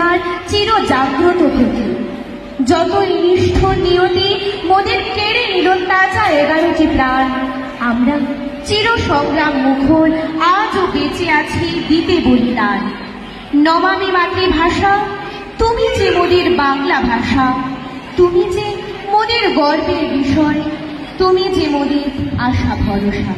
চেতনার চির জাগ্রত থেকে। যতই নিষ্ঠুর নিয়তি মোদের কেড়ে নিল তাজা 11টি প্রাণ, আমরা চির সংগ্রাম মুখর আজও বেঁচে আছি দিতে বলিদান। নমামি মাতৃভাষা, তুমি যে মোদের বাংলা ভাষা, তুমি যে মোদের গর্বের বিষয়, তুমি যে মোদের আশা ভরসা।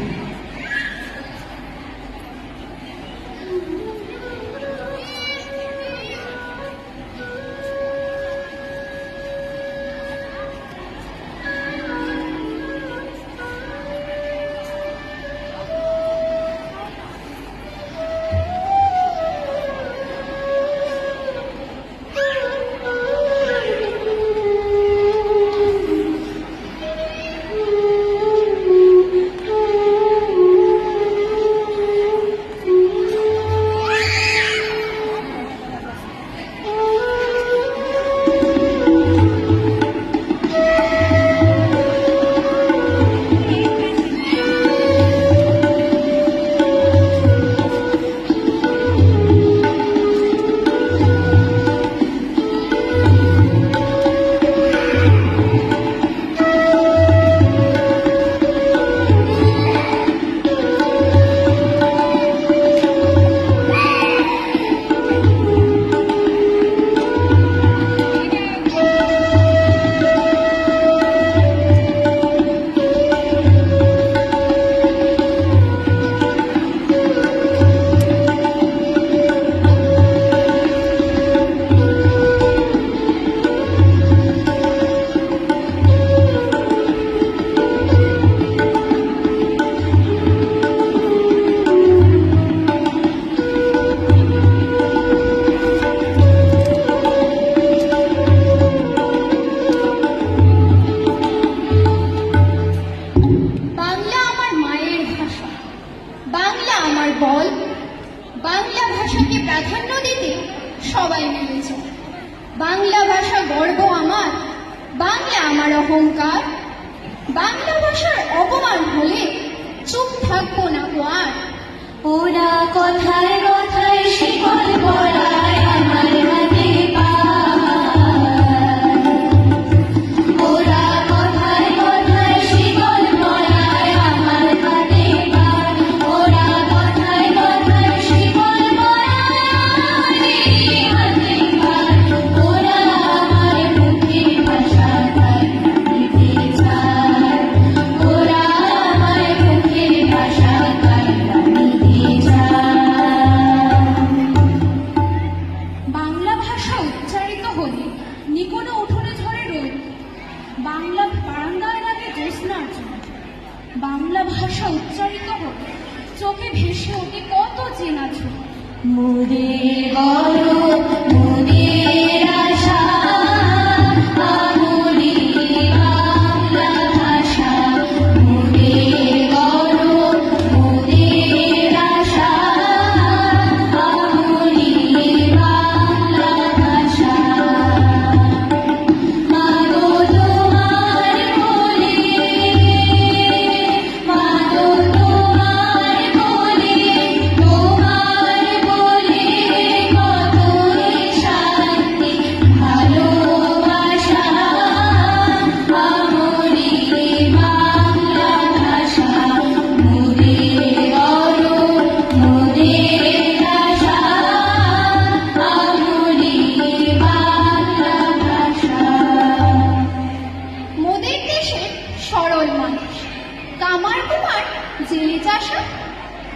বাংলা ভাষা গর্ব আমার, বাংলা আমার অহংকার। বাংলা ভাষার অপমান হলে চুপ থাকবো না আর। ওরা কথায় কথায় শিকল পরায় আমার হাতে ওরা কথায় কথায় শিকল পরায় আমার হাতে ওরা কথায় কথায় শিকল পরায় হাতে ওরা আমার মুখে ভাষা তাই দিতে চায়, ওরা আমার মুখে ভাষা তাই দিতে চায়। বাংলা ভাষা উচ্চারিত হলে নিকোনো উঠোনে ঝরে রোদ, বাংলা বারান্দায় লাগে জ্যোৎস্নার জন্য। বাংলা ভাষা উচ্চারিত হলে চোখে ভেসে ওঠে কত চেনা ছবি। মোদের গর্ব, মোদের আশা, আমরি বাংলা ভাষা। মোদের গর্ব, মোদের আশা, আমরি বাংলা ভাষা। মাগো তোমার কোলে, মাগো তোমার কোলে, তোমার বলে কতই শান্তি ভালোবাসা। আমরি বাংলা ভাষা, মোদের গর্ব, মোদের আশা, আমরি বাংলা ভাষা। মোদের দেশের সরল মানুষ, কামার কুমার জেলে চাষা,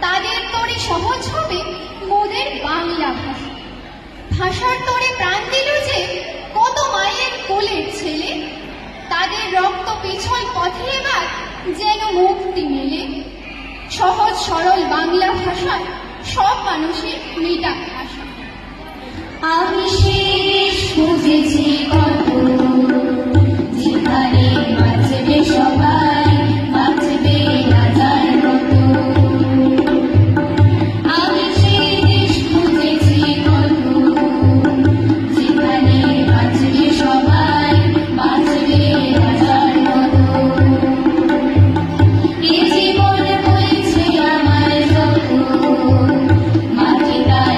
তাদের তরে সহজ হবে মোদের বাংলা ভাষা। ভাষার তরে প্রাণ দিল যে কত মায়ের কোলের ছেলে, তাদের রক্ত পিছল পথে এবার যেন মুক্তি মেলে। সহজ সরল বাংলা ভাষায় সব মানুষের মেটা ভাষা। আমি শেষ খুঁজেছি কত, যেখানে বাঁচবে সবাই, বাঁচবে রাজার মতো। আমি শেষ খুঁজেছি কত, যেখানে বাঁচবে সবাই, বাঁচবে রাজার মতো। এ জীবন বইছে আমার যত, মাটি তার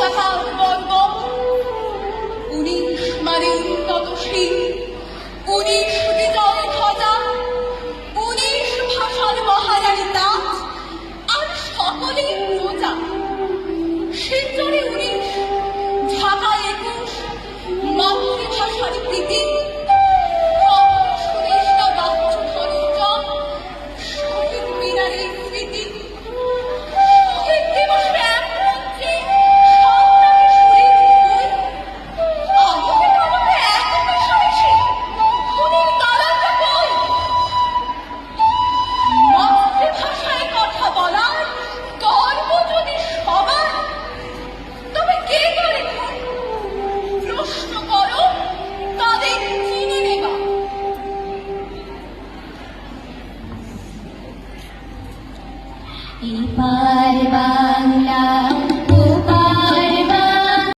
পতাকা বর্গ 19 মানে উন্নত শিল